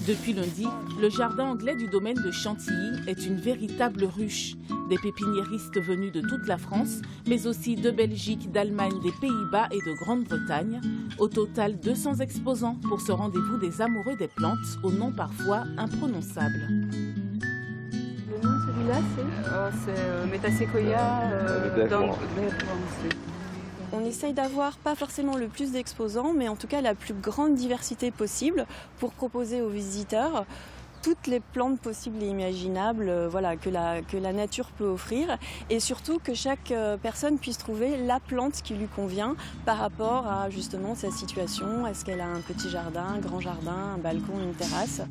Depuis lundi, le jardin anglais du domaine de Chantilly est une véritable ruche. Des pépiniéristes venus de toute la France, mais aussi de Belgique, d'Allemagne, des Pays-Bas et de Grande-Bretagne. Au total, 200 exposants pour ce rendez-vous des amoureux des plantes, au nom parfois imprononçable. Le nom de celui-là, c'est Metasequoia On essaye d'avoir pas forcément le plus d'exposants, mais en tout cas la plus grande diversité possible pour proposer aux visiteurs toutes les plantes possibles et imaginables que la nature peut offrir, et surtout que chaque personne puisse trouver la plante qui lui convient par rapport à justement sa situation. Est-ce qu'elle a un petit jardin, un grand jardin, un balcon, une terrasse?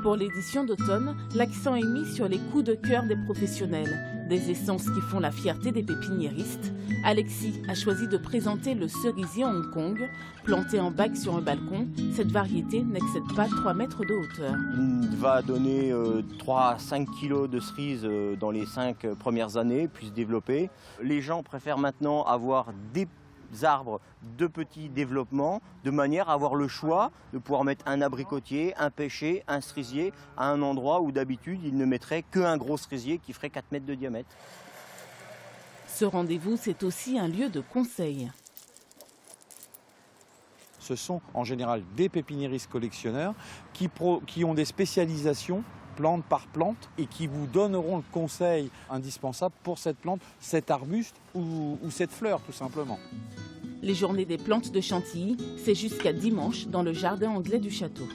Pour l'édition d'automne, l'accent est mis sur les coups de cœur des professionnels, des essences qui font la fierté des pépiniéristes. Alexis a choisi de présenter le cerisier Hong Kong. Planté en bague sur un balcon, cette variété n'excède pas 3 mètres de hauteur. Il va donner 3 à 5 kilos de cerises dans les 5 premières années, puis se développer. Les gens préfèrent maintenant avoir des arbres de petit développement, de manière à avoir le choix de pouvoir mettre un abricotier, un pêcher, un cerisier à un endroit où d'habitude ils ne mettraient qu'un gros cerisier qui ferait 4 mètres de diamètre. Ce rendez-vous, c'est aussi un lieu de conseil. Ce sont en général des pépiniéristes collectionneurs qui ont des spécialisations plante par plante et qui vous donneront le conseil indispensable pour cette plante, cet arbuste ou cette fleur tout simplement. Les journées des plantes de Chantilly, c'est jusqu'à dimanche dans le jardin anglais du château.